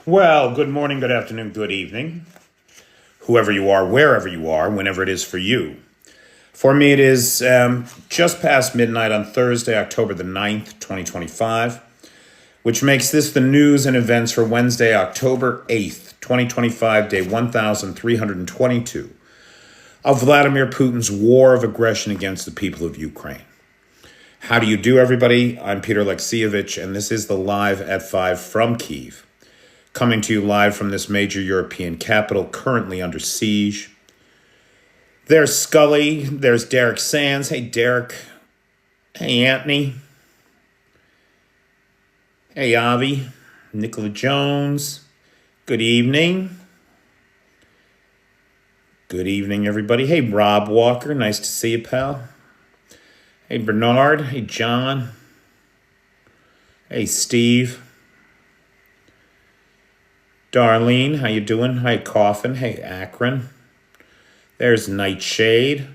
Well, good morning, good afternoon, good evening, whoever you are, wherever you are, whenever it is for you. For me, it is just past midnight on Thursday, October the 9th, 2025, which makes this the news and events for Wednesday, October 8th, 2025, day 1322 of Vladimir Putin's war of aggression against the people of Ukraine. How do you do, everybody? I'm Peter Alexievich, and this is the Live at 5 from Kyiv. Coming to you live from this major European capital, currently under siege. There's Scully. There's Derek Sands. Hey, Derek. Hey, Anthony. Hey, Avi. Nicola Jones. Good evening. Good evening, everybody. Hey, Rob Walker. Nice to see you, pal. Hey, Bernard. Hey, John. Hey, Steve. Darlene, how you doing? Hi, Coffin. Hey, Akron. There's Nightshade.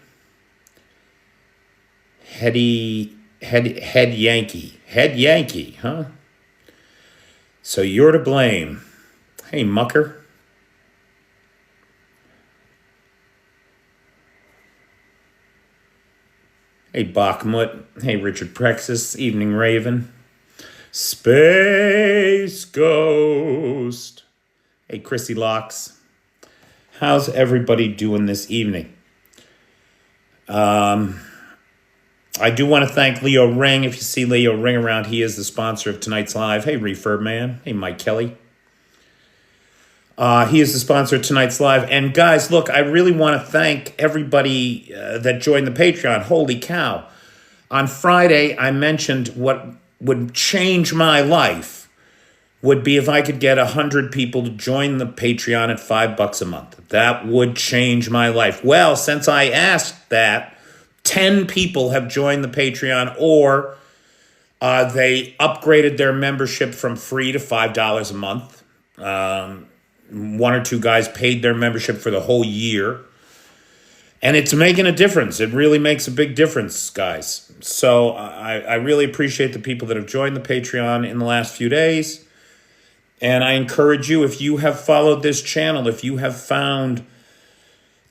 Head Yankee. Head Yankee, huh? So you're to blame. Hey, Mucker. Hey, Bakhmut. Hey, Richard Prexis. Evening Raven. Space Ghost. Hey, Chrissy Locks. How's everybody doing this evening? I do want to thank Leo Ring. If you see Leo Ring around, he is the sponsor of tonight's live. Hey, Refurb Man. Hey, Mike Kelly. He is the sponsor of tonight's live. And guys, look, I really want to thank everybody that joined the Patreon. Holy cow. On Friday, I mentioned what would change my life would be if I could get 100 people to join the Patreon at $5 a month. That would change my life. Well, since I asked that, 10 people have joined the Patreon, or they upgraded their membership from free to $5 a month. One or two guys paid their membership for the whole year. And it's making a difference. It really makes a big difference, guys. So I really appreciate the people that have joined the Patreon in the last few days. And I encourage you, if you have followed this channel, if you have found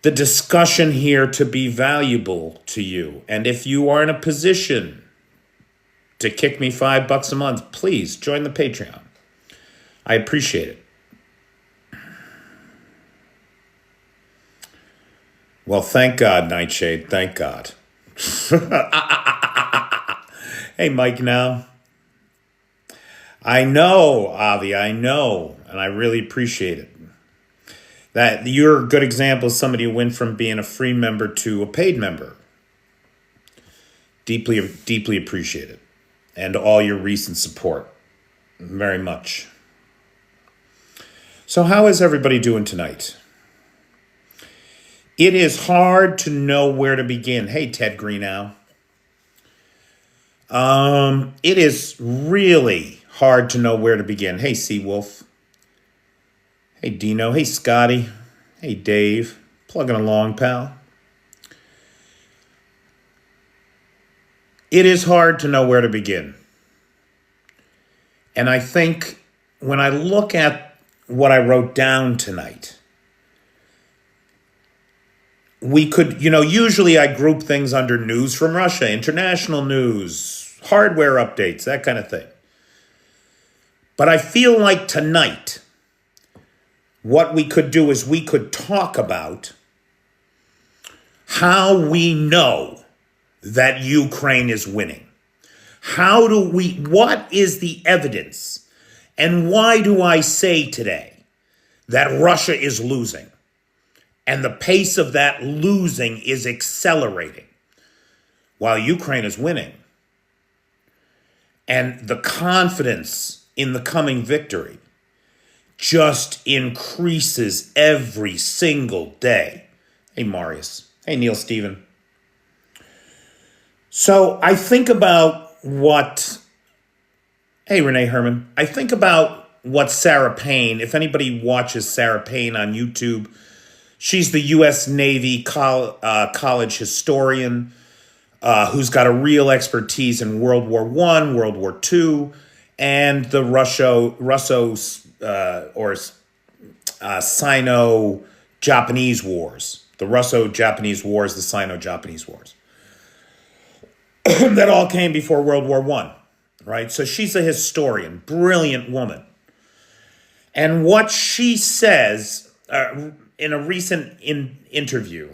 the discussion here to be valuable to you, and if you are in a position to kick me $5 a month, please join the Patreon. I appreciate it. Well, thank God, Nightshade. Thank God. Hey, Mike now. I know, Avi, I know, and I really appreciate it. That you're a good example of somebody who went from being a free member to a paid member. Deeply, deeply appreciate it. And all your recent support. Very much. So how is everybody doing tonight? It is hard to know where to begin. Hey, Ted Greenow. It is really hard to know where to begin. Hey, Seawolf. Hey, Dino. Hey, Scotty. Hey, Dave. Plugging along, pal. It is hard to know where to begin. And I think when I look at what I wrote down tonight, we could, usually I group things under news from Russia, international news, hardware updates, that kind of thing. But I feel like tonight, what we could do is we could talk about how we know that Ukraine is winning. What is the evidence? And why do I say today that Russia is losing? And the pace of that losing is accelerating while Ukraine is winning. And the confidence in the coming victory just increases every single day. Hey, Marius. Hey, Neil Steven. So I think about hey, Renee Herman. I think about what Sarah Payne, if anybody watches Sarah Payne on YouTube, she's the U.S. Navy college historian who's got a real expertise in World War I, World War II, and the Sino-Japanese Wars. The Russo-Japanese Wars, the Sino-Japanese Wars. That all came before World War I, right? So she's a historian, brilliant woman. And what she says in a recent interview,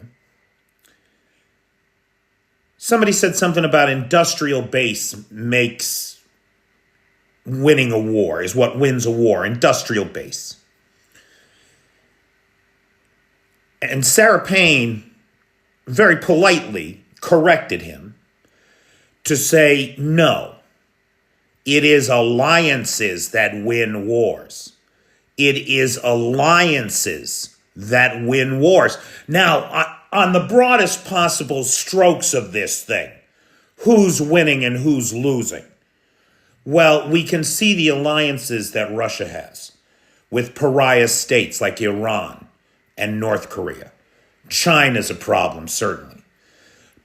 somebody said something about industrial base makes winning a war, is what wins a war, industrial base. And Sarah Payne very politely corrected him to say, no, it is alliances that win wars. It is alliances that win wars. Now, on the broadest possible strokes of this thing, who's winning and who's losing? Well, we can see the alliances that Russia has with pariah states like Iran and North Korea. China's a problem, certainly.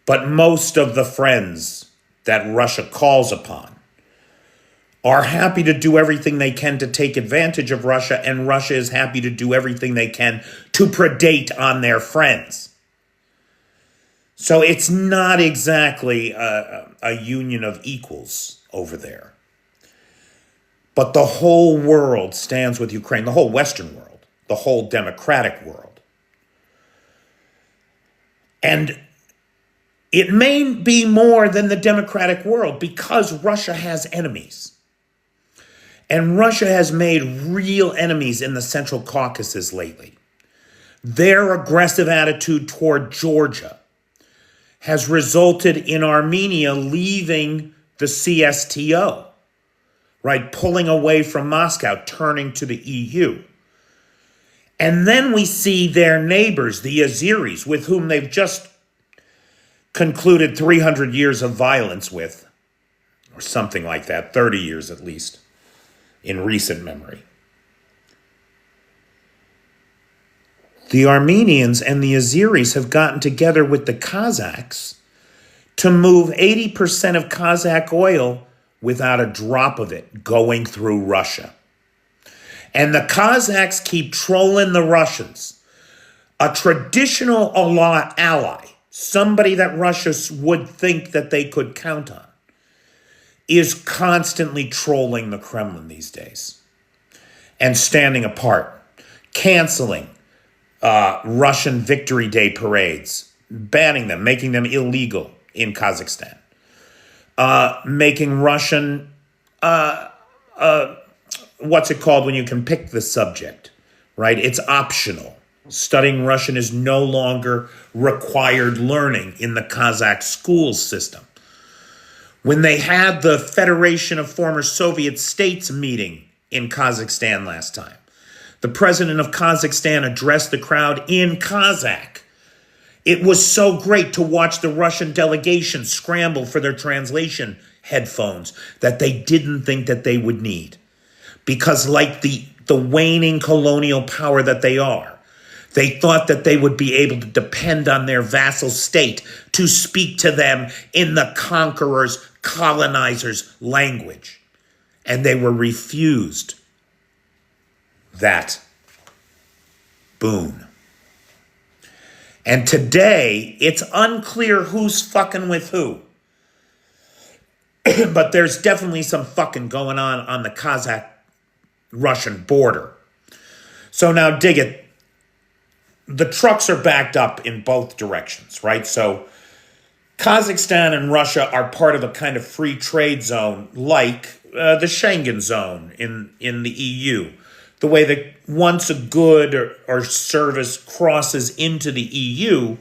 But most of the friends that Russia calls upon are happy to do everything they can to take advantage of Russia, and Russia is happy to do everything they can to predate on their friends. So it's not exactly a union of equals over there. But the whole world stands with Ukraine, the whole Western world, the whole democratic world. And it may be more than the democratic world because Russia has enemies. And Russia has made real enemies in the Central Caucasus lately. Their aggressive attitude toward Georgia has resulted in Armenia leaving the CSTO, right? Pulling away from Moscow, turning to the EU. And then we see their neighbors, the Azeris, with whom they've just concluded 300 years of violence with, or something like that, 30 years at least, in recent memory. The Armenians and the Azeris have gotten together with the Kazakhs to move 80% of Kazakh oil without a drop of it going through Russia. And the Kazakhs keep trolling the Russians. A traditional ally, somebody that Russia would think that they could count on, is constantly trolling the Kremlin these days and standing apart, canceling Russian Victory Day parades, banning them, making them illegal in Kazakhstan, making Russian, what's it called when you can pick the subject, right? It's optional. Studying Russian is no longer required learning in the Kazakh school system. When they had the Federation of Former Soviet States meeting in Kazakhstan last time, the president of Kazakhstan addressed the crowd in Kazakh. It was so great to watch the Russian delegation scramble for their translation headphones that they didn't think that they would need. Because like the waning colonial power that they are, they thought that they would be able to depend on their vassal state to speak to them in the conqueror's, colonizer's language. And they were refused that boon. And today, it's unclear who's fucking with who. But there's definitely some fucking going on the Kazakh-Russian border. So now dig it. The trucks are backed up in both directions, right? So Kazakhstan and Russia are part of a kind of free trade zone like the Schengen zone in the EU. The way that once a good or service crosses into the EU,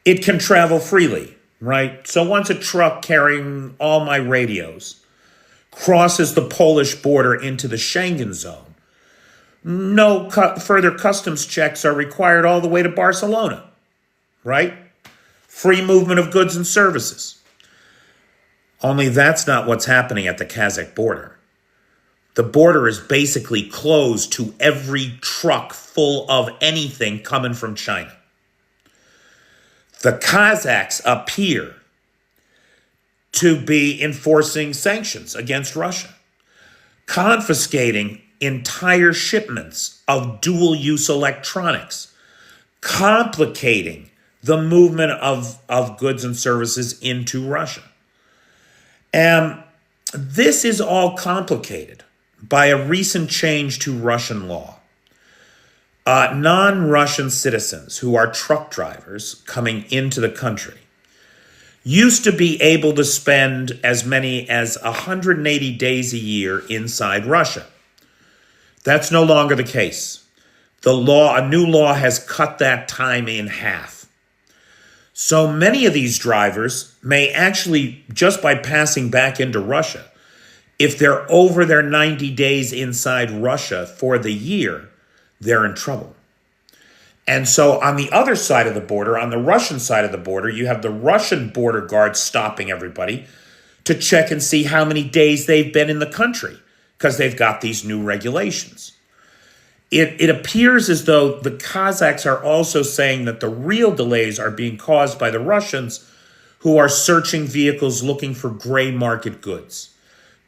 it can travel freely, right? So once a truck carrying all my radios crosses the Polish border into the Schengen zone, no further customs checks are required all the way to Barcelona, right? Free movement of goods and services. Only that's not what's happening at the Kazakh border. The border is basically closed to every truck full of anything coming from China. The Kazakhs appear to be enforcing sanctions against Russia. confiscating entire shipments of dual-use electronics, complicating the movement of goods and services into Russia. And this is all complicated by a recent change to Russian law. Non-Russian citizens who are truck drivers coming into the country used to be able to spend as many as 180 days a year inside Russia. That's no longer the case. A new law has cut that time in half. So many of these drivers may actually, just by passing back into Russia, if they're over their 90 days inside Russia for the year, they're in trouble. And so on the other side of the border, on the Russian side of the border, you have the Russian border guards stopping everybody to check and see how many days they've been in the country because they've got these new regulations. It appears as though the Kazakhs are also saying that the real delays are being caused by the Russians who are searching vehicles looking for gray market goods.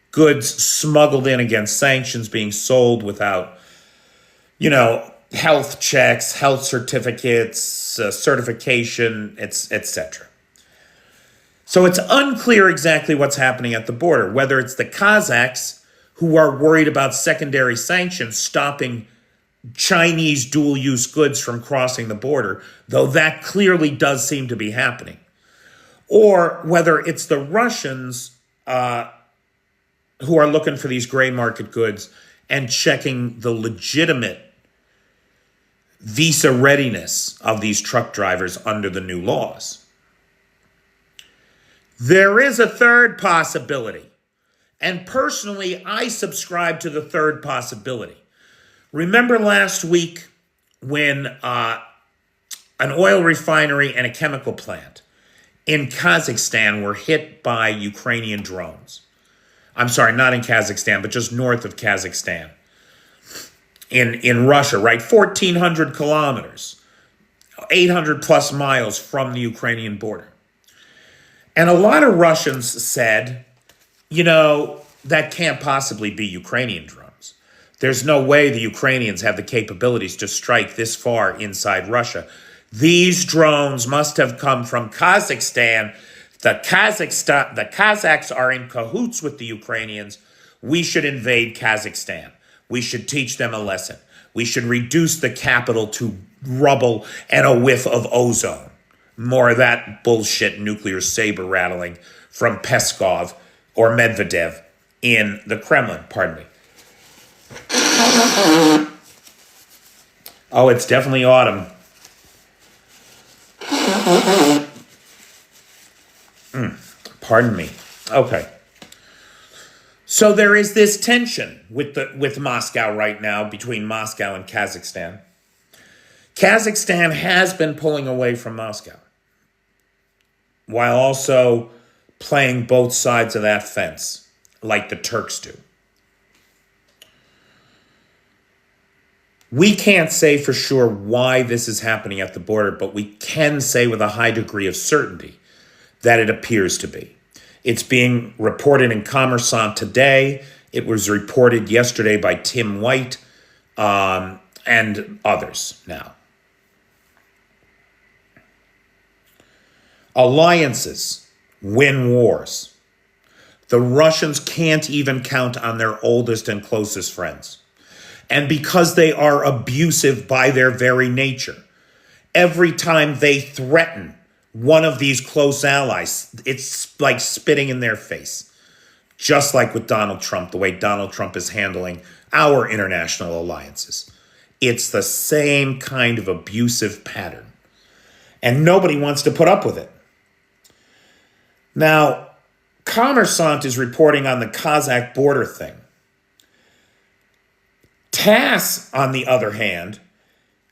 Goods smuggled in against sanctions being sold without, health checks, health certificates, certification, etc. So it's unclear exactly what's happening at the border, whether it's the Kazakhs who are worried about secondary sanctions stopping Chinese dual-use goods from crossing the border, though that clearly does seem to be happening, or whether it's the Russians who are looking for these gray market goods and checking the legitimate visa readiness of these truck drivers under the new laws. There is a third possibility, and personally, I subscribe to the third possibility. Remember last week when an oil refinery and a chemical plant in Kazakhstan were hit by Ukrainian drones? I'm sorry, not in Kazakhstan, but just north of Kazakhstan. In Russia, right? 1,400 kilometers, 800 plus miles from the Ukrainian border. And a lot of Russians said, that can't possibly be Ukrainian drones. There's no way the Ukrainians have the capabilities to strike this far inside Russia. These drones must have come from Kazakhstan. The Kazakhs are in cahoots with the Ukrainians. We should invade Kazakhstan. We should teach them a lesson. We should reduce the capital to rubble and a whiff of ozone. More of that bullshit nuclear saber rattling from Peskov or Medvedev in the Kremlin, pardon me. Oh, it's definitely autumn. Pardon me. Okay. So there is this tension with Moscow right now, between Moscow and Kazakhstan. Kazakhstan has been pulling away from Moscow, while also playing both sides of that fence, like the Turks do. We can't say for sure why this is happening at the border, but we can say with a high degree of certainty that it appears to be. It's being reported in Kommersant today. It was reported yesterday by Tim White and others now. Alliances win wars. The Russians can't even count on their oldest and closest friends. And because they are abusive by their very nature, every time they threaten one of these close allies, it's like spitting in their face. Just like with Donald Trump, the way Donald Trump is handling our international alliances. It's the same kind of abusive pattern. And nobody wants to put up with it. Now, Kommersant is reporting on the Kazakh border thing. Tass, on the other hand,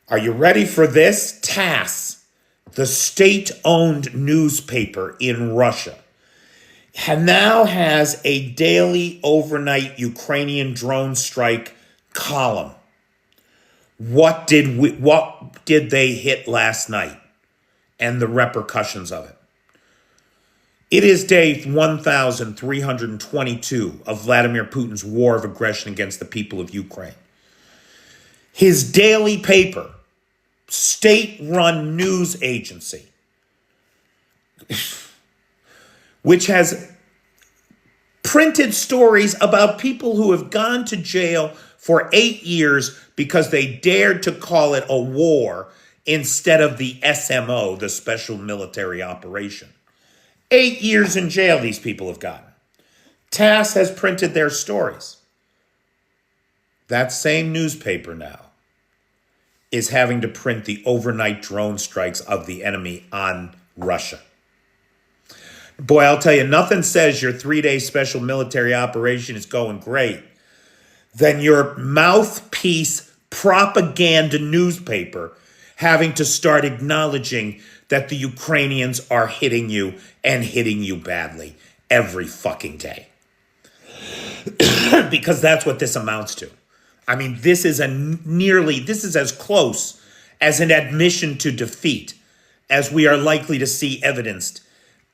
are you ready for this? Tass, the state-owned newspaper in Russia, now has a daily overnight Ukrainian drone strike column. What did they hit last night and the repercussions of it? It is day 1,322 of Vladimir Putin's war of aggression against the people of Ukraine. His daily paper, state-run news agency, which has printed stories about people who have gone to jail for 8 years because they dared to call it a war instead of the SMO, the Special Military Operation. 8 years in jail these people have gotten. Tass has printed their stories. That same newspaper now is having to print the overnight drone strikes of the enemy on Russia. Boy, I'll tell you, nothing says your 3-day special military operation is going great than your mouthpiece propaganda newspaper having to start acknowledging that the Ukrainians are hitting you and hitting you badly every fucking day. Because that's what this amounts to. I mean, this is as close as an admission to defeat as we are likely to see evidenced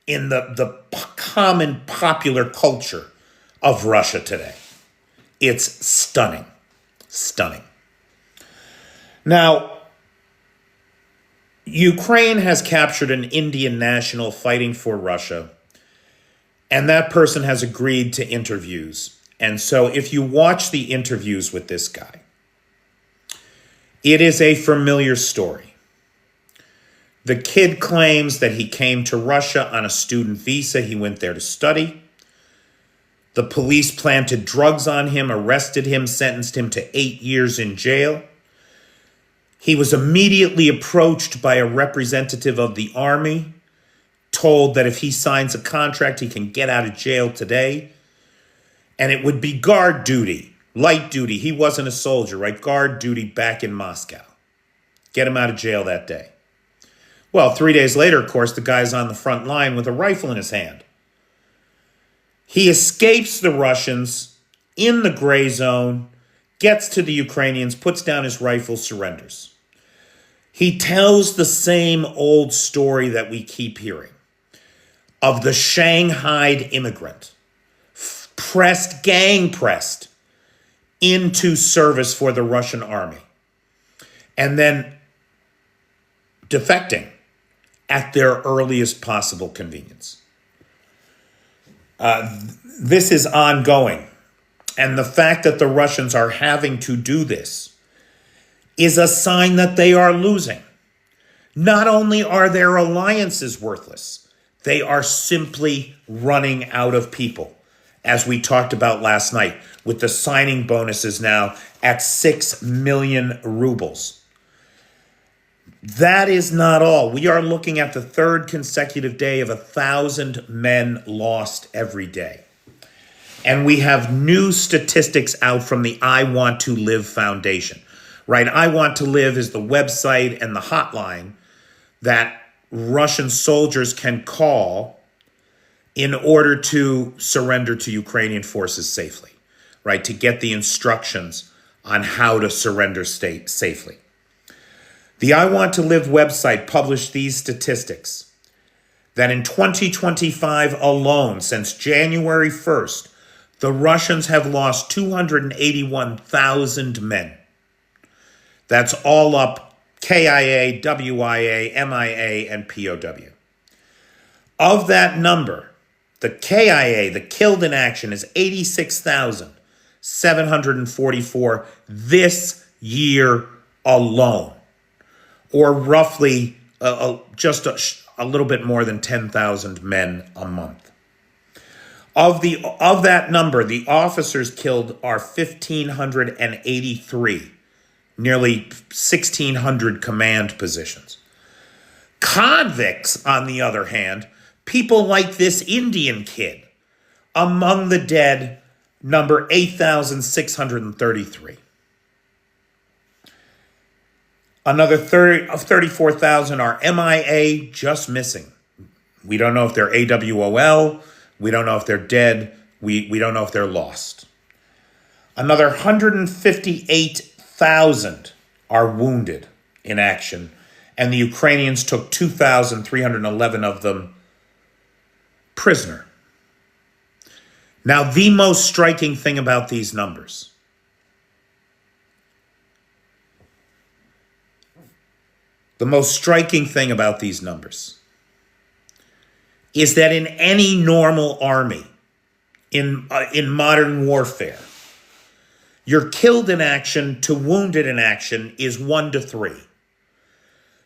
in the common popular culture of Russia today. It's stunning. Stunning. Now, Ukraine has captured an Indian national fighting for Russia, and that person has agreed to interviews. And so if you watch the interviews with this guy, it is a familiar story. The kid claims that he came to Russia on a student visa. He went there to study. The police planted drugs on him, arrested him, sentenced him to 8 years in jail. He was immediately approached by a representative of the army, told that if he signs a contract, he can get out of jail today. And it would be guard duty, light duty. He wasn't a soldier, right? Guard duty back in Moscow. Get him out of jail that day. Well, 3 days later, of course, the guy's on the front line with a rifle in his hand. He escapes the Russians in the gray zone, gets to the Ukrainians, puts down his rifle, surrenders. He tells the same old story that we keep hearing of the Shanghaied immigrant, gang pressed into service for the Russian army, and then defecting at their earliest possible convenience. This is ongoing. And the fact that the Russians are having to do this is a sign that they are losing. Not only are their alliances worthless, they are simply running out of people, as we talked about last night, with the signing bonuses now at 6 million rubles. That is not all. We are looking at the third consecutive day of 1,000 men lost every day. And we have new statistics out from the I Want to Live Foundation, right? I Want to Live is the website and the hotline that Russian soldiers can call in order to surrender to Ukrainian forces safely, right? To get the instructions on how to surrender safely. The I Want to Live website published these statistics that in 2025 alone, since January 1st, the Russians have lost 281,000 men. That's all up KIA, WIA, MIA, and POW. Of that number, the KIA, the killed in action, is 86,744 this year alone, or roughly just a little bit more than 10,000 men a month. Of that number, the officers killed are 1,583, nearly 1,600 command positions. Convicts, on the other hand, people like this Indian kid, among the dead, number 8,633. Another 34,000 are MIA, just missing. We don't know if they're AWOL. We don't know if they're dead. We don't know if they're lost. Another 158,000 are wounded in action, and the Ukrainians took 2,311 of them prisoner. Now, the most striking thing about these numbers, is that in any normal army, in modern warfare, your killed in action to wounded in action is 1 to 3.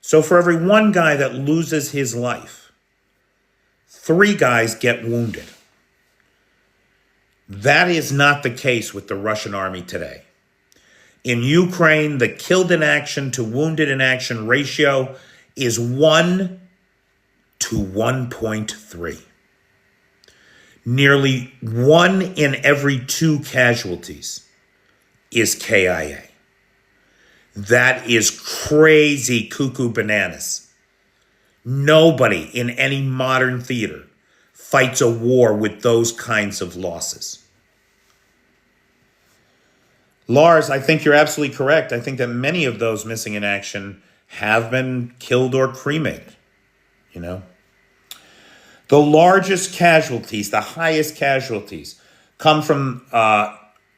So for every one guy that loses his life, 3 guys get wounded. That is not the case with the Russian army today. In Ukraine, the killed in action to wounded in action ratio is 1 to 1.3. Nearly 1 in every 2 casualties is KIA. That is crazy cuckoo bananas. Nobody in any modern theater fights a war with those kinds of losses. Lars, I think you're absolutely correct. I think that many of those missing in action have been killed or cremated, you know. The largest casualties, the highest casualties, come from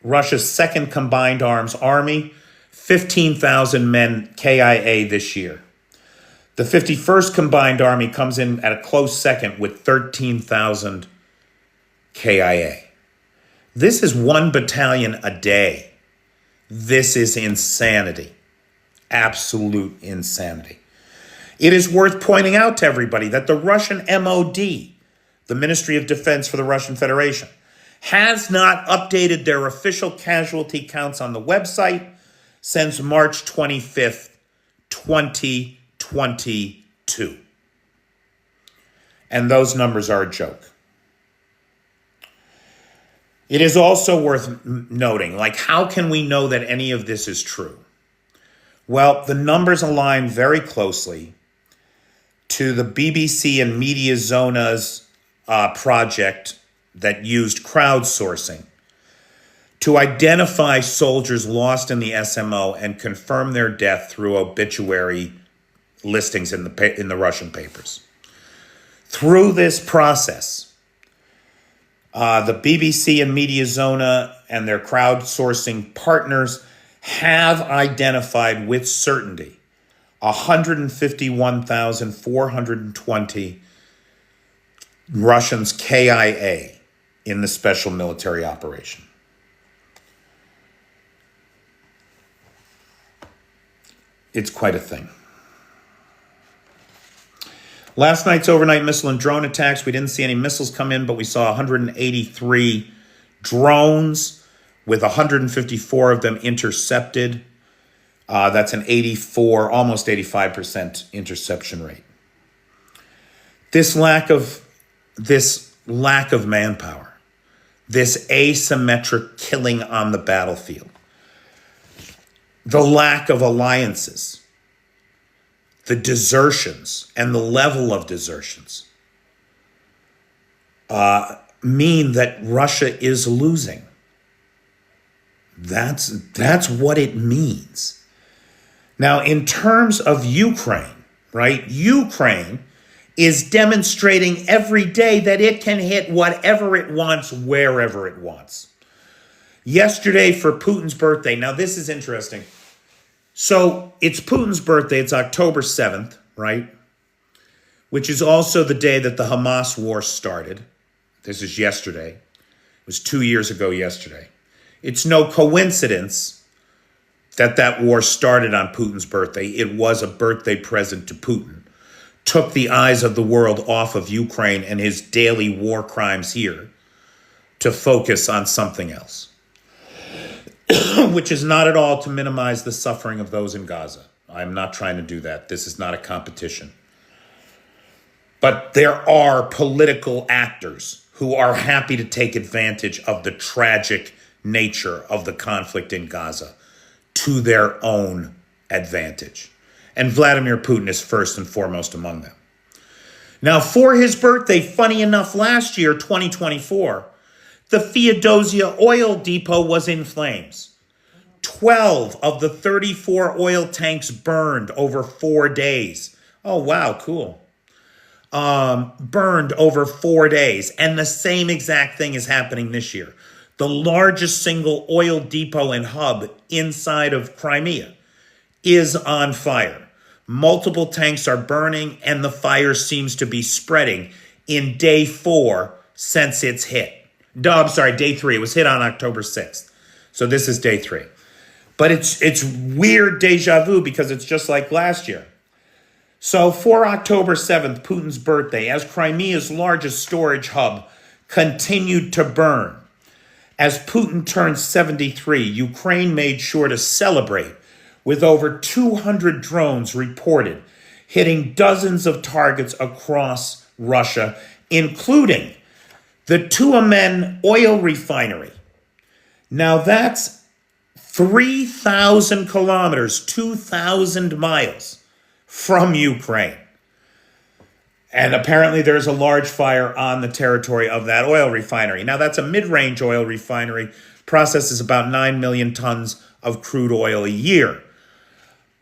Russia's Second Combined Arms Army, 15,000 men KIA this year. The 51st Combined Army comes in at a close second with 13,000 KIA. This is 1 battalion a day. This is insanity. Absolute insanity. It is worth pointing out to everybody that the Russian MOD, the Ministry of Defense for the Russian Federation, has not updated their official casualty counts on the website since March 25th, 2022. And those numbers are a joke. It is also worth noting, like, how can we know that any of this is true? Well, the numbers align very closely to the BBC and Mediazona's project that used crowdsourcing to identify soldiers lost in the SMO and confirm their death through obituary listings in the Russian papers. Through this process, the BBC and Mediazona and their crowdsourcing partners have identified with certainty 151,420 Russians KIA in the special military operation. It's quite a thing. Last night's overnight missile and drone attacks, we didn't see any missiles come in, but we saw 183 drones with 154 of them intercepted. That's an 84, almost 85% interception rate. This lack of manpower, this asymmetric killing on the battlefield, the lack of alliances, the desertions and the level of desertions mean that Russia is losing. That's what it means. Now, in terms of Ukraine, right? Ukraine is demonstrating every day that it can hit whatever it wants, wherever it wants. Yesterday for Putin's birthday, now this is interesting. So it's Putin's birthday, it's October 7th, right? Which is also the day that the Hamas war started. This is yesterday. It was 2 years ago yesterday. It's no coincidence that that war started on Putin's birthday. It was a birthday present to Putin. Took the eyes of the world off of Ukraine and his daily war crimes here to focus on something else. Which is not at all to minimize the suffering of those in Gaza. I'm not trying to do that. This is not a competition. But there are political actors who are happy to take advantage of the tragic nature of the conflict in Gaza to their own advantage. And Vladimir Putin is first and foremost among them. Now, for his birthday, funny enough, last year, 2024, the Feodosia oil depot was in flames. 12 of the 34 oil tanks burned over 4 days. Oh, wow, cool. burned over 4 days. And the same exact thing is happening this year. The largest single oil depot and hub inside of Crimea is on fire. Multiple tanks are burning, and the fire seems to be spreading in day 4 since it's hit. No, I'm sorry, day 3. It was hit on October 6th. So this is day 3. But it's weird deja vu because it's just like last year. So for October 7th, Putin's birthday, as Crimea's largest storage hub continued to burn, as Putin turned 73, Ukraine made sure to celebrate with over 200 drones reported hitting dozens of targets across Russia, including the Tuamen oil refinery. Now that's 3,000 kilometers, 2,000 miles from Ukraine. And apparently there's a large fire on the territory of that oil refinery. Now that's a mid-range oil refinery, processes about 9 million tons of crude oil a year.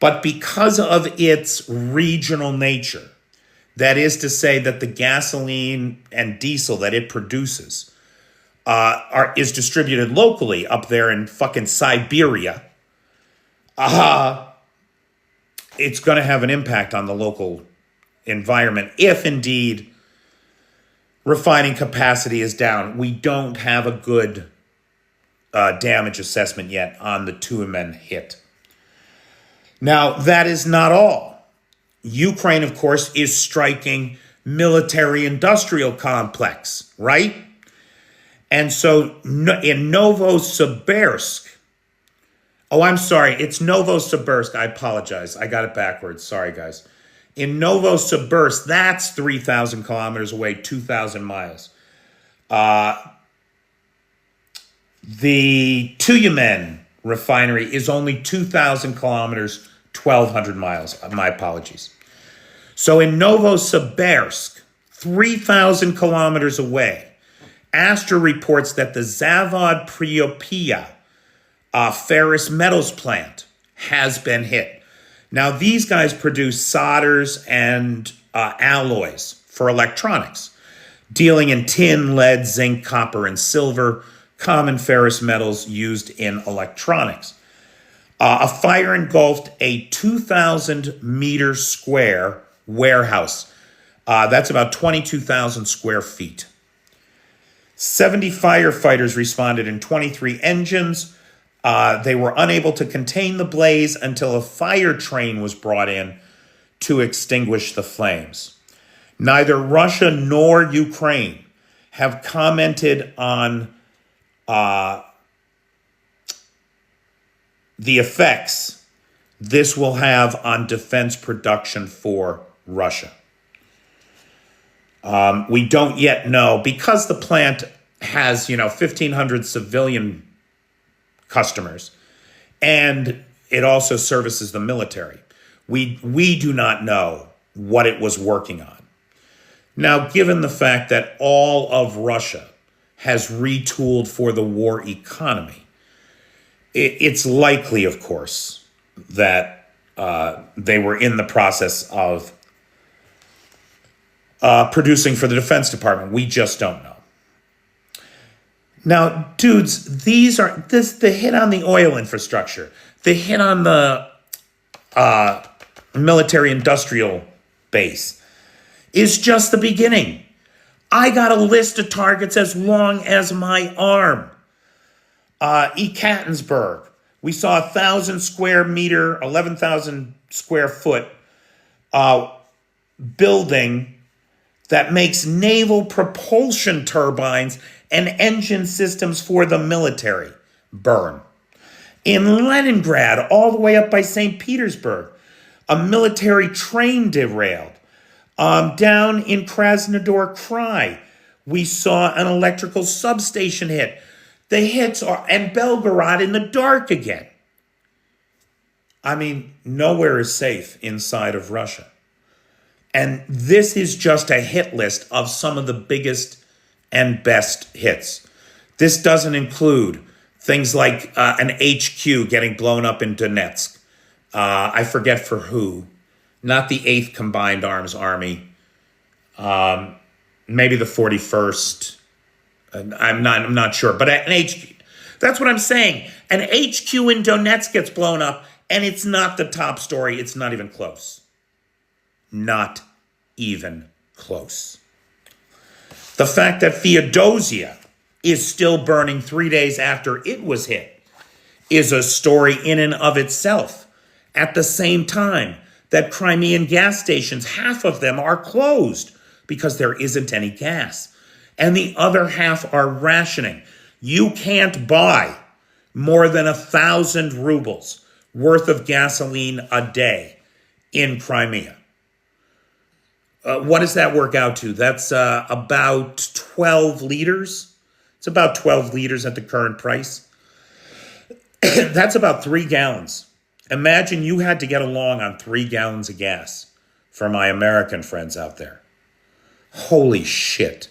But because of its regional nature, that is to say that the gasoline and diesel that it produces is distributed locally up there in fucking Siberia, it's going to have an impact on the local environment if indeed refining capacity is down. We don't have a good damage assessment yet on the Tuamen hit. Now, that is not all. Ukraine, of course, is striking military-industrial complex, right? And so in Novosibirsk, I'm sorry, it's Novosibirsk. I apologize. I got it backwards. Sorry, guys. In Novosibirsk, that's 3,000 kilometers away, 2,000 miles. The Tuamen refinery is only 2,000 kilometers, 1,200 miles. My apologies. So in Novosibirsk, 3,000 kilometers away, Astra reports that the Zavod Priopia ferrous metals plant has been hit. Now, these guys produce solders and alloys for electronics, dealing in tin, lead, zinc, copper, and silver, common ferrous metals used in electronics. A fire engulfed a 2,000-meter square warehouse. That's about 22,000 square feet. 70 firefighters responded in 23 engines. They were unable to contain the blaze until a fire train was brought in to extinguish the flames. Neither Russia nor Ukraine have commented on the effects this will have on defense production for Russia. We don't yet know, because the plant has, 1,500 civilian customers, and it also services the military. We do not know what it was working on. Now, given the fact that all of Russia has retooled for the war economy, it's likely, of course, that they were in the process of producing for the Defense Department. We just don't know. Now, dudes, the hit on the oil infrastructure, the hit on the military-industrial base is just the beginning. I got a list of targets as long as my arm. Ekaterinburg, we saw 1,000 square meter, 11,000 square foot building that makes naval propulsion turbines and engine systems for the military burn. In Leningrad, all the way up by St. Petersburg, a military train derailed. Down in Krasnodar Krai, we saw an electrical substation hit. The hits are, and Belgorod in the dark again. I mean, nowhere is safe inside of Russia. And this is just a hit list of some of the biggest and best hits. This doesn't include things like an HQ getting blown up in Donetsk. I forget for who. Not the 8th Combined Arms Army. maybe the 41st. I'm not sure, but an HQ. That's what I'm saying. An HQ in Donetsk gets blown up, and it's not the top story. It's not even close. Not even close. The fact that Theodosia is still burning 3 days after it was hit is a story in and of itself. At the same time that Crimean gas stations, half of them are closed because there isn't any gas. And the other half are rationing. You can't buy more than 1,000 rubles worth of gasoline a day in Crimea. What does that work out to? That's about 12 liters. It's about 12 liters at the current price. That's about 3 gallons. Imagine you had to get along on 3 gallons of gas for my American friends out there. Holy shit.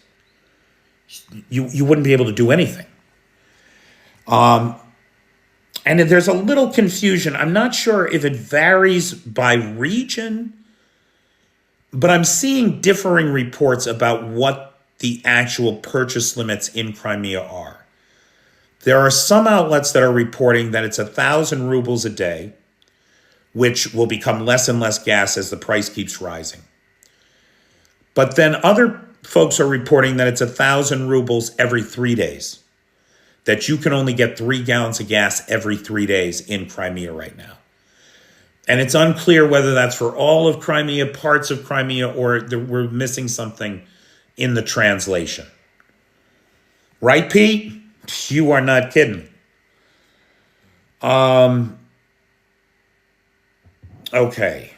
You wouldn't be able to do anything. And there's a little confusion. I'm not sure if it varies by region, but I'm seeing differing reports about what the actual purchase limits in Crimea are. There are some outlets that are reporting that it's 1,000 rubles a day, which will become less and less gas as the price keeps rising. But then other folks are reporting that it's 1,000 rubles every 3 days, that you can only get 3 gallons of gas every 3 days in Crimea right now. And it's unclear whether that's for all of Crimea, parts of Crimea, or we're missing something in the translation. Right, Pete? You are not kidding. Okay.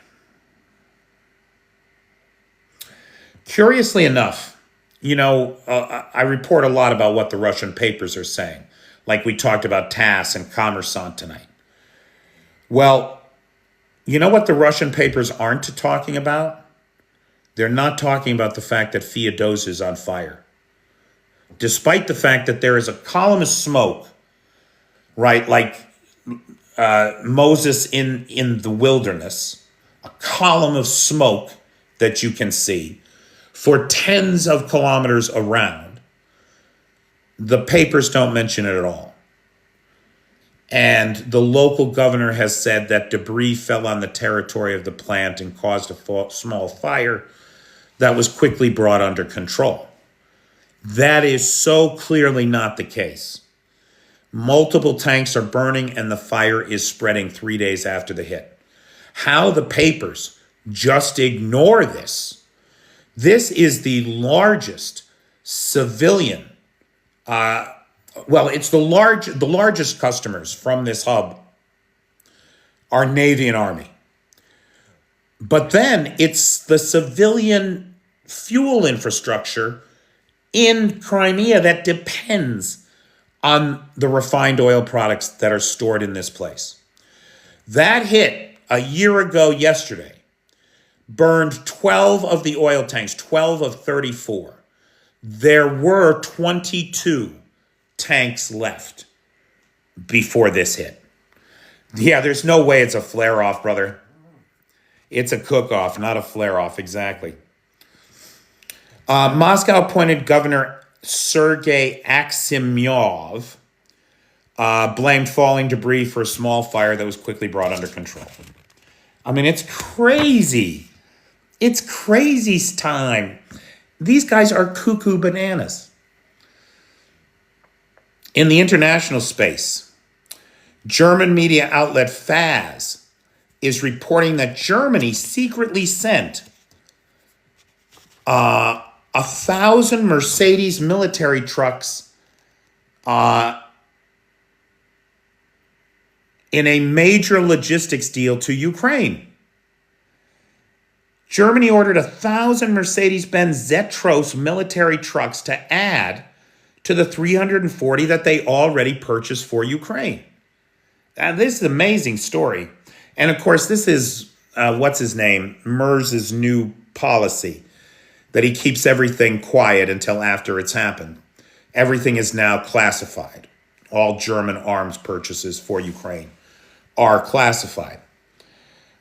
Curiously enough, I report a lot about what the Russian papers are saying, like we talked about Tass and Kommersant tonight. Well, you know what the Russian papers aren't talking about? They're not talking about the fact that Feodosia is on fire. Despite the fact that there is a column of smoke, right, like Moses in the wilderness, a column of smoke that you can see for tens of kilometers around, the papers don't mention it at all. And the local governor has said that debris fell on the territory of the plant and caused a small fire that was quickly brought under control. That is so clearly not the case. Multiple tanks are burning and the fire is spreading 3 days after the hit. How the papers just ignore this. This is the largest civilian it's the largest customers from this hub are Navy and Army. But then it's the civilian fuel infrastructure in Crimea that depends on the refined oil products that are stored in this place. That hit a year ago yesterday, burned 12 of the oil tanks, 12 of 34. There were 22 tanks left before this hit. Yeah, there's no way it's a flare-off, brother. It's a cook-off, not a flare-off, exactly. Moscow appointed Governor Sergei Aksimov, blamed falling debris for a small fire that was quickly brought under control. I mean, it's crazy. It's crazy time. These guys are cuckoo bananas. In the international space, German media outlet FAZ is reporting that Germany secretly sent 1,000 Mercedes military trucks in a major logistics deal to Ukraine. Germany ordered 1,000 Mercedes-Benz Zetros military trucks to add to the 340 that they already purchased for Ukraine. This is an amazing story. And of course, this is, Merz's new policy, that he keeps everything quiet until after it's happened. Everything is now classified. All German arms purchases for Ukraine are classified.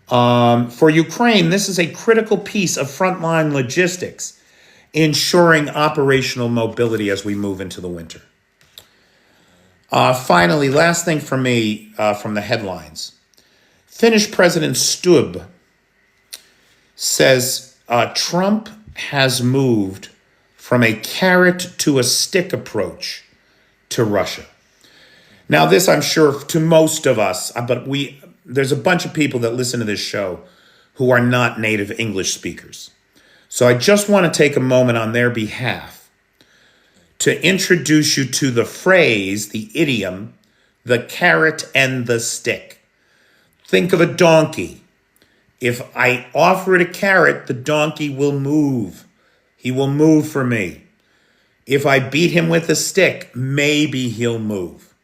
For Ukraine, this is a critical piece of frontline logistics ensuring operational mobility as we move into the winter. Finally, last thing for me from the headlines. Finnish President Stubb says Trump has moved from a carrot to a stick approach to Russia. Now, this, I'm sure, to most of us, but there's a bunch of people that listen to this show who are not native English speakers. So I just want to take a moment on their behalf to introduce you to the phrase, the idiom, the carrot and the stick. Think of a donkey. If I offer it a carrot, the donkey will move. He will move for me. If I beat him with a stick, maybe he'll move.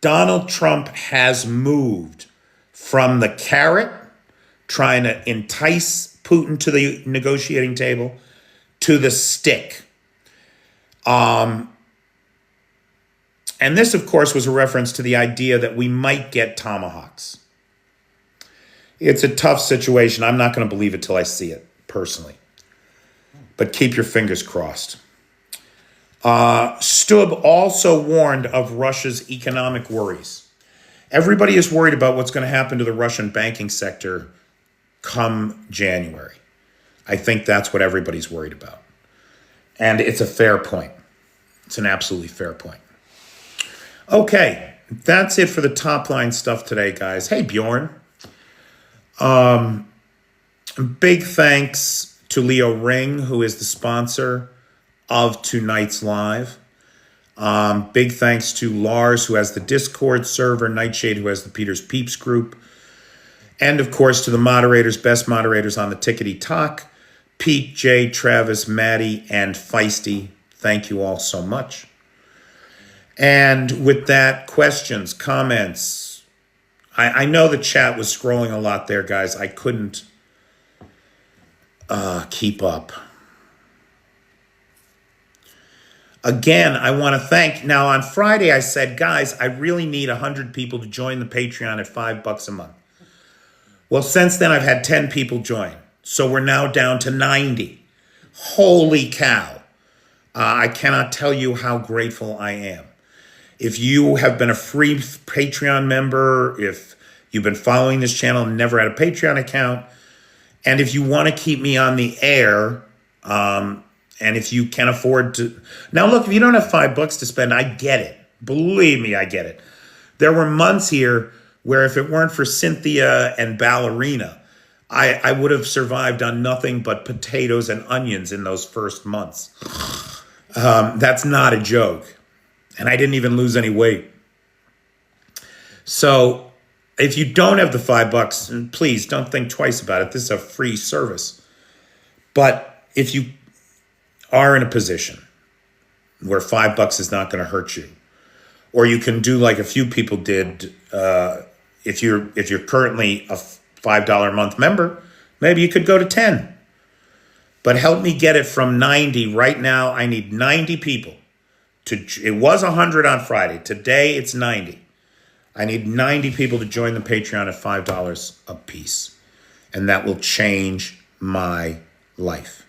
Donald Trump has moved from the carrot, trying to entice Putin to the negotiating table, to the stick. And this, of course, was a reference to the idea that we might get tomahawks. It's a tough situation. I'm not going to believe it till I see it, personally. But keep your fingers crossed. Stubb also warned of Russia's economic worries. Everybody is worried about what's going to happen to the Russian banking sector come January. I think that's what everybody's worried about. And it's a fair point. It's an absolutely fair point. Okay, that's it for the top line stuff today, guys. Hey, Bjorn. Big thanks to Leo Ring, who is the sponsor of tonight's live. Big thanks to Lars, who has the Discord server, Nightshade, who has the Peter's Peeps group, and of course to the moderators, best moderators on the Tickety Talk, Pete, Jay, Travis, Maddie, and Feisty. Thank you all so much. And with that, questions, comments. I know the chat was scrolling a lot there, guys. I couldn't keep up. Again, I want to thank. Now, on Friday, I said, guys, I really need 100 people to join the Patreon at $5 a month. Well, since then, I've had 10 people join. So we're now down to 90. Holy cow. I cannot tell you how grateful I am. If you have been a free Patreon member, if you've been following this channel and never had a Patreon account, and if you want to keep me on the air, and if you can afford to... Now, look, if you don't have $5 to spend, I get it. Believe me, I get it. There were months here where if it weren't for Cynthia and Ballerina, I would have survived on nothing but potatoes and onions in those first months. That's not a joke. And I didn't even lose any weight. So if you don't have the $5, please don't think twice about it. This is a free service. But if you are in a position where $5 is not going to hurt you, or you can do like a few people did, if you're currently a $5 a month member, maybe you could go to 10. But help me get it from 90. Right now, I need 90 people. It was 100 on Friday. Today, it's 90. I need 90 people to join the Patreon at $5 a piece. And that will change my life.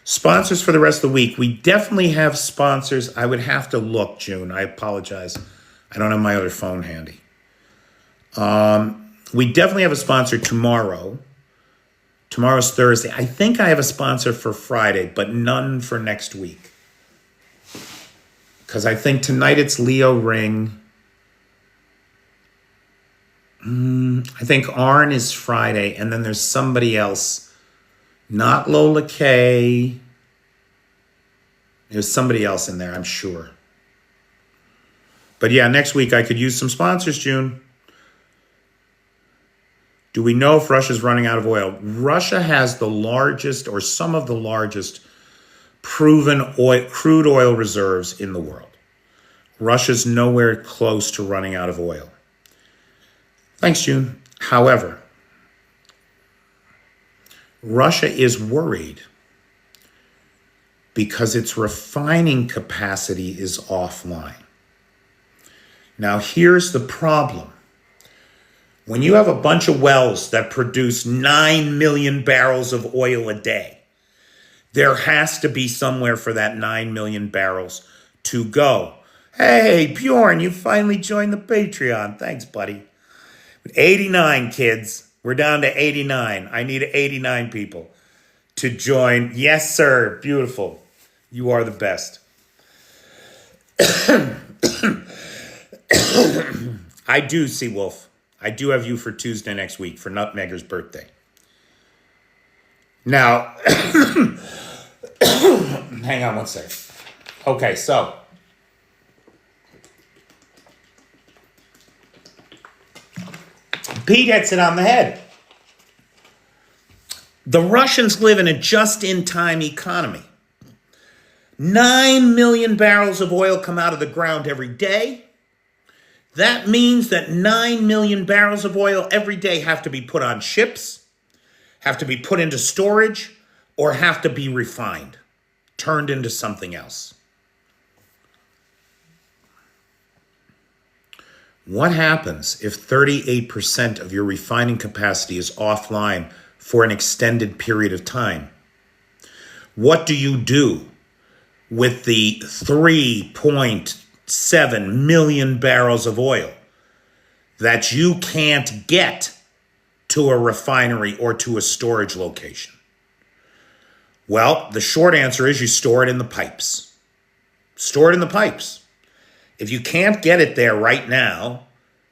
Sponsors for the rest of the week. We definitely have sponsors. I would have to look, June. I apologize. I don't have my other phone handy. We definitely have a sponsor tomorrow. Tomorrow's Thursday. I think I have a sponsor for Friday, but none for next week. Because I think tonight it's Leo Ring. I think Arn is Friday, and then there's somebody else. Not Lola K. There's somebody else in there, I'm sure. But yeah, next week I could use some sponsors, June. Do we know if Russia's running out of oil? Russia has the largest, or some of the largest, proven crude oil reserves in the world. Russia's nowhere close to running out of oil. Thanks, June. However, Russia is worried because its refining capacity is offline. Now, here's the problem. When you have a bunch of wells that produce 9 million barrels of oil a day, There has to be somewhere for that 9 million barrels to go. Hey, Bjorn, you finally joined the Patreon. Thanks, buddy. 89 kids. We're down to 89. I need 89 people to join. Yes, sir. Beautiful. You are the best. I do, Seawolf. I do have you for Tuesday next week for Nutmegger's birthday. Now, hang on one second. Okay, so Pete hits it on the head. The Russians live in a just-in-time economy. 9 million barrels of oil come out of the ground every day. That means that 9 million barrels of oil every day have to be put on ships, have to be put into storage, or have to be refined, turned into something else. What happens if 38% of your refining capacity is offline for an extended period of time? What do you do with the 3.7 million barrels of oil that you can't get to a refinery or to a storage location? Well, the short answer is you store it in the pipes. Store it in the pipes. If you can't get it there right now,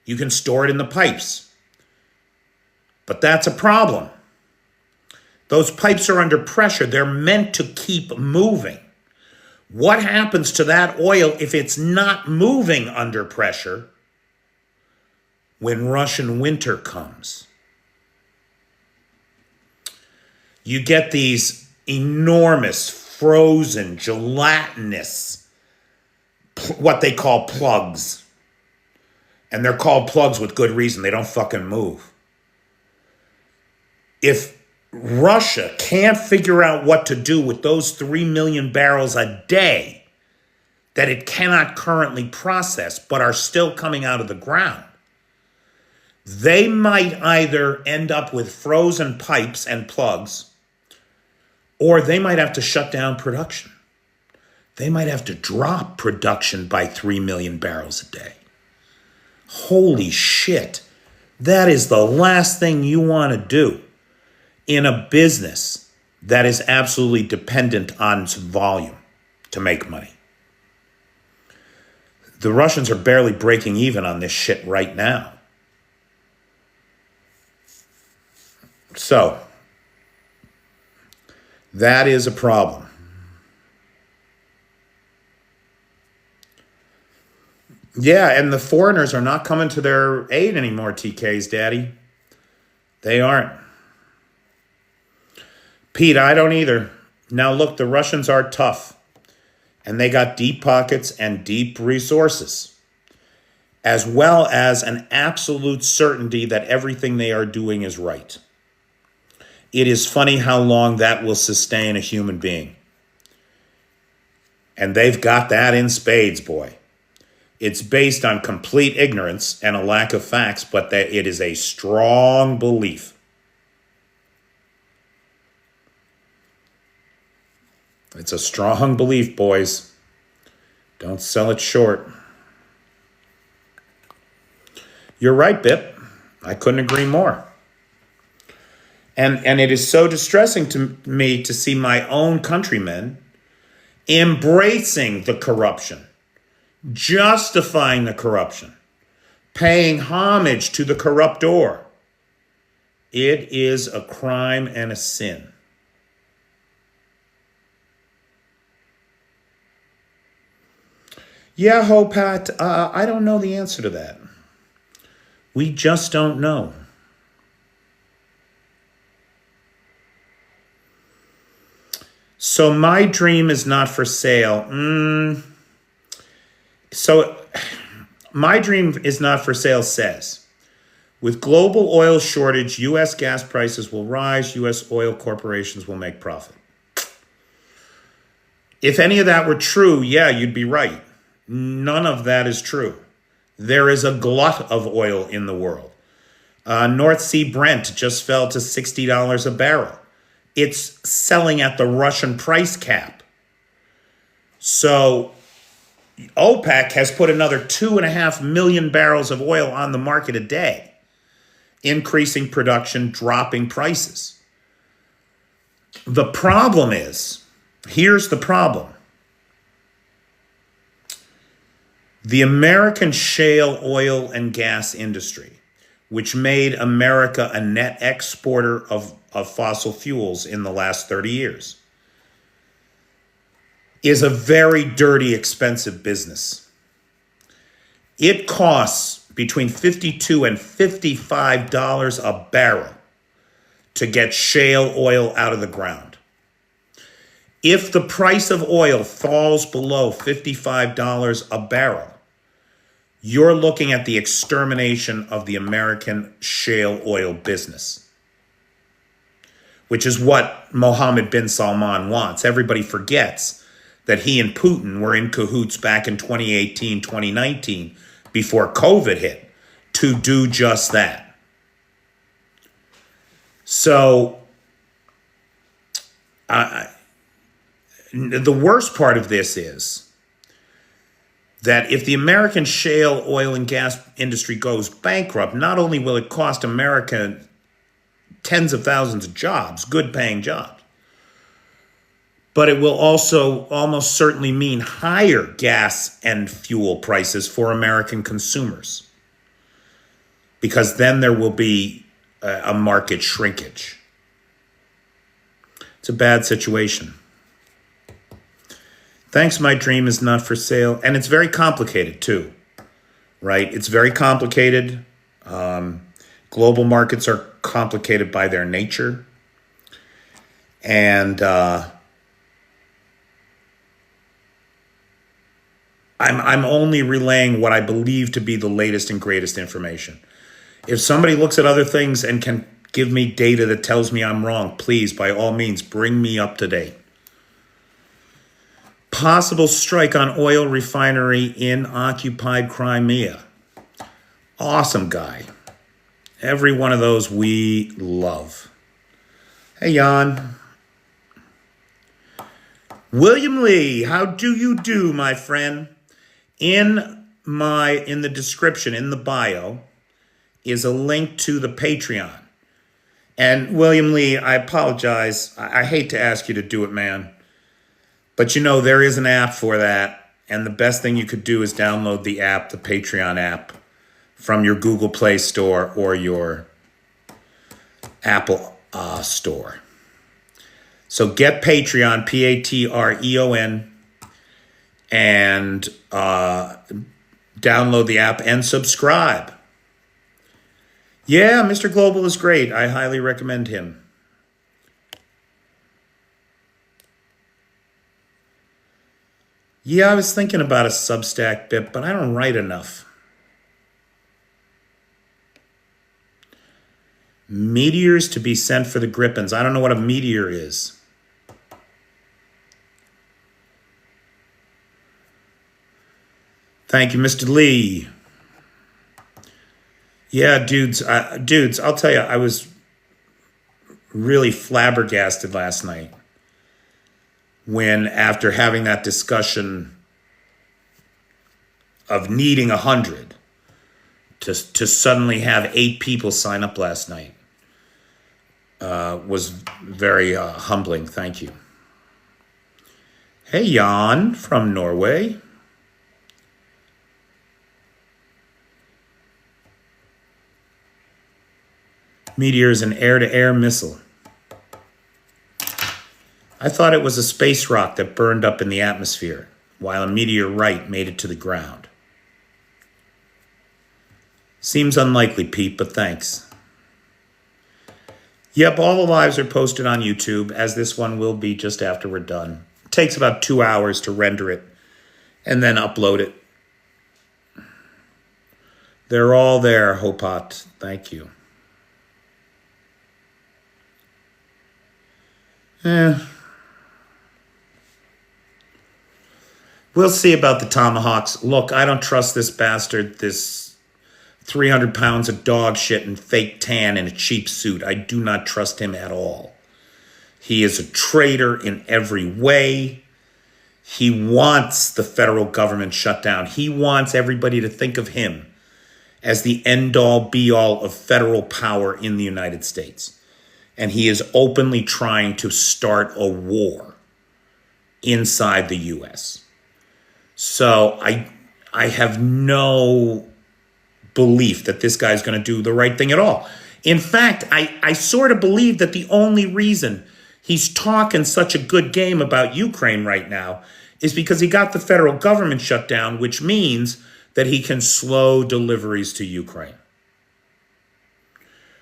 you can store it in the pipes. But that's a problem. Those pipes are under pressure. They're meant to keep moving. What happens to that oil if it's not moving under pressure when Russian winter comes? You get these enormous, frozen, gelatinous, what they call plugs. And they're called plugs with good reason. They don't fucking move. If Russia can't figure out what to do with those 3 million barrels a day that it cannot currently process but are still coming out of the ground, they might either end up with frozen pipes and plugs, or they might have to shut down production. They might have to drop production by 3 million barrels a day. Holy shit. That is the last thing you want to do in a business that is absolutely dependent on volume to make money. The Russians are barely breaking even on this shit right now. So, that is a problem. Yeah, and the foreigners are not coming to their aid anymore, TK's daddy. They aren't. Pete, I don't either. Now look, the Russians are tough. And they got deep pockets and deep resources, as well as an absolute certainty that everything they are doing is right. It is funny how long that will sustain a human being. And they've got that in spades, boy. It's based on complete ignorance and a lack of facts, but that it is a strong belief. It's a strong belief, boys. Don't sell it short. You're right, Bip. I couldn't agree more. And it is so distressing to me to see my own countrymen embracing the corruption, justifying the corruption, paying homage to the corruptor. It is a crime and a sin. Yeah, Hopat, I don't know the answer to that. We just don't know. So my dream is not for sale. So my dream is not for sale says, with global oil shortage, U.S. gas prices will rise, U.S. oil corporations will make profit. If any of that were true, yeah, you'd be right. None of that is true. There is a glut of oil in the world. North Sea Brent just fell to $60 a barrel. it's selling at the Russian price cap. So OPEC has put another 2.5 million barrels of oil on the market a day, increasing production, dropping prices. The problem is, here's the problem. The American shale oil and gas industry, which made America a net exporter of fossil fuels in the last 30 years, is a very dirty, expensive business. It costs between $52 and $55 a barrel to get shale oil out of the ground. If the price of oil falls below $55 a barrel, you're looking at the extermination of the American shale oil business, which is what Mohammed bin Salman wants. Everybody forgets that he and Putin were in cahoots back in 2018, 2019, before COVID hit, to do just that. So, the worst part of this is that if the American shale oil and gas industry goes bankrupt, not only will it cost America tens of thousands of jobs, good paying jobs, but it will also almost certainly mean higher gas and fuel prices for American consumers, because then there will be a market shrinkage. It's a bad situation. Thanks, my dream is not for sale. And it's very complicated too, right? It's very complicated. Global markets are complicated by their nature. And I'm only relaying what I believe to be the latest and greatest information. If somebody looks at other things and can give me data that tells me I'm wrong, please, by all means, bring me up to date. Possible strike on oil refinery in occupied Crimea. Awesome guy. Every one of those we love. Hey, Jan. William Lee, how do you do, my friend? In the description, in the bio, is a link to the Patreon. And William Lee, I apologize. I hate to ask you to do it, man. But you know, there is an app for that. And the best thing you could do is download the app, the Patreon app, from your Google Play Store or your Apple Store. So get Patreon, Patreon, and download the app and subscribe. Yeah, Mr. Global is great. I highly recommend him. Yeah, I was thinking about a Substack bit, but I don't write enough. Meteors to be sent for the Grippins. I don't know what a meteor is. Thank you, Mr. Lee. Yeah, dudes, I'll tell you, I was really flabbergasted last night when, after having that discussion of needing 100, to suddenly have 8 people sign up last night was very humbling. Thank you. Hey, Jan from Norway. Meteor is an air-to-air missile. I thought it was a space rock that burned up in the atmosphere, while a meteorite made it to the ground. Seems unlikely, Pete, but thanks. Yep, all the lives are posted on YouTube, as this one will be just after we're done. It takes about 2 hours to render it and then upload it. They're all there, Hopat. Thank you. We'll see about the tomahawks. Look, I don't trust this bastard, this 300 pounds of dog shit and fake tan in a cheap suit. I do not trust him at all. He is a traitor in every way. He wants the federal government shut down. He wants everybody to think of him as the end-all, be-all of federal power in the United States. And he is openly trying to start a war inside the U.S. So I have no belief that this guy's going to do the right thing at all. In fact, I sort of believe that the only reason he's talking such a good game about Ukraine right now is because he got the federal government shut down, which means that he can slow deliveries to Ukraine.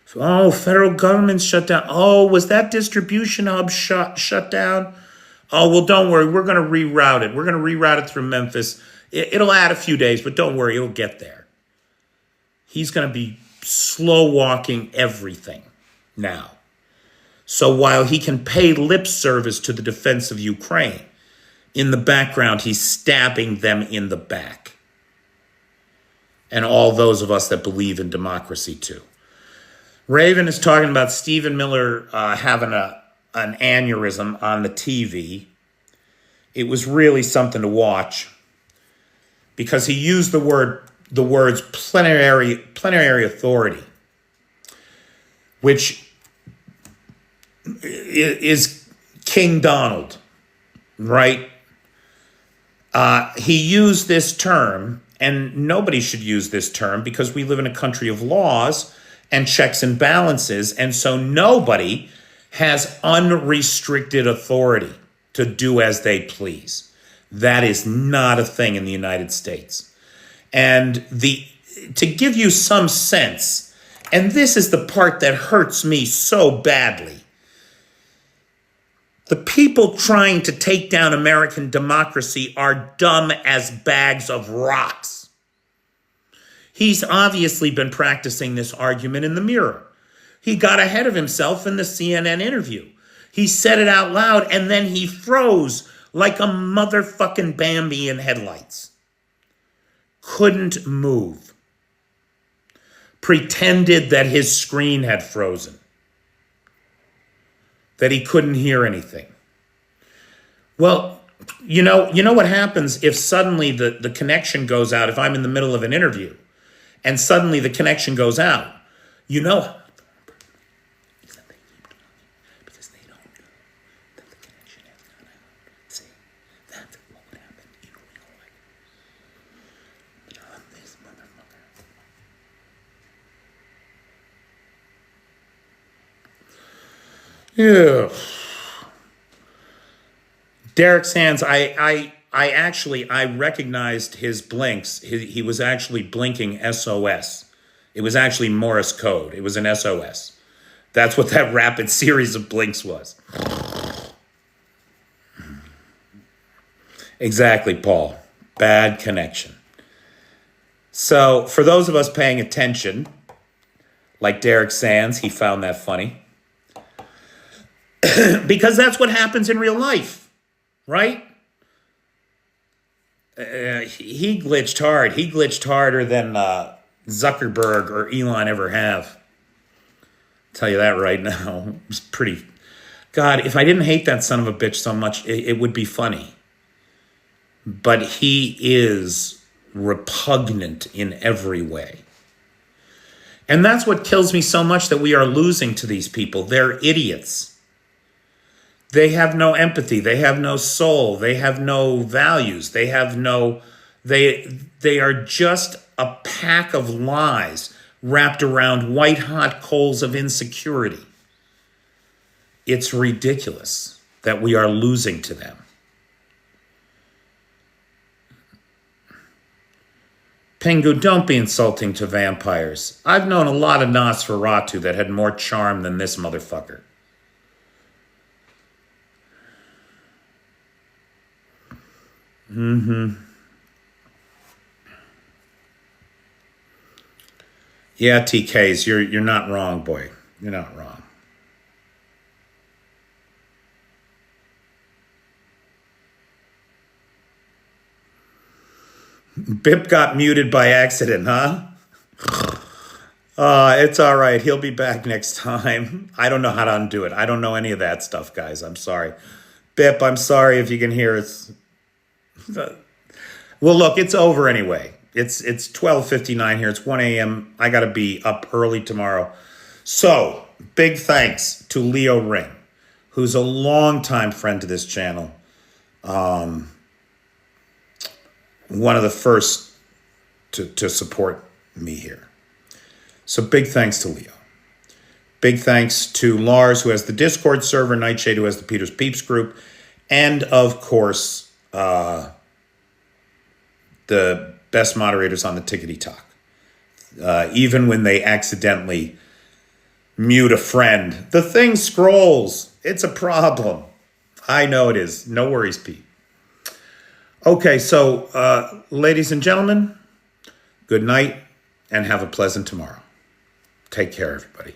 So, oh, federal government shut down. Oh, was that distribution hub shut down? Oh, well, don't worry. We're going to reroute it. We're going to reroute it through Memphis. It'll add a few days, but don't worry. It'll get there. He's going to be slow walking everything now. So while he can pay lip service to the defense of Ukraine, in the background, he's stabbing them in the back. And all those of us that believe in democracy too. Raven is talking about Stephen Miller having an aneurysm on the TV. It was really something to watch because he used the words plenary authority, which is King Donald, right? He used this term, and nobody should use this term because we live in a country of laws and checks and balances, and so nobody has unrestricted authority to do as they please. That is not a thing in the United States. And to give you some sense, and this is the part that hurts me so badly, the people trying to take down American democracy are dumb as bags of rocks. He's obviously been practicing this argument in the mirror. He got ahead of himself in the CNN interview. He said it out loud, and then he froze like a motherfucking Bambi in headlights. Couldn't move. Pretended that his screen had frozen. That he couldn't hear anything. Well, you know what happens if suddenly the connection goes out, if I'm in the middle of an interview, and suddenly the connection goes out, you know because they don't know that the connection has gone out. See, that's what would happen in real life. But on this motherfucker. Yeah. Derek Sands, I recognized his blinks. He was actually blinking SOS. It was actually Morse code. It was an SOS. That's what that rapid series of blinks was. Exactly, Paul. Bad connection. So for those of us paying attention, like Derek Sands, he found that funny. Because that's what happens in real life, right? He glitched hard. He glitched harder than Zuckerberg or Elon ever have. I'll tell you that right now. It was pretty... God, if I didn't hate that son of a bitch so much, it would be funny. But he is repugnant in every way. And that's what kills me so much, that we are losing to these people. They're idiots. They have no empathy. They have no soul. They have no values. They have no... They are just a pack of lies wrapped around white-hot coals of insecurity. It's ridiculous that we are losing to them. Pingu, don't be insulting to vampires. I've known a lot of Nosferatu that had more charm than this motherfucker. Yeah, TKs, you're not wrong, boy. You're not wrong. Bip got muted by accident, huh? It's all right. He'll be back next time. I don't know how to undo it. I don't know any of that stuff, guys. I'm sorry. Bip, I'm sorry if you can hear it. Well, look, it's over anyway. It's 12:59 here. It's 1 a.m. I got to be up early tomorrow. So, big thanks to Leo Ring, who's a longtime friend to this channel. One of the first to support me here. So big thanks to Leo. Big thanks to Lars, who has the Discord server, Nightshade, who has the Peter's Peeps group, and of course, the best moderators on the Tickety Talk. Even when they accidentally mute a friend, the thing scrolls. It's a problem. I know it is. No worries, Pete. Okay, so ladies and gentlemen, good night and have a pleasant tomorrow. Take care, everybody.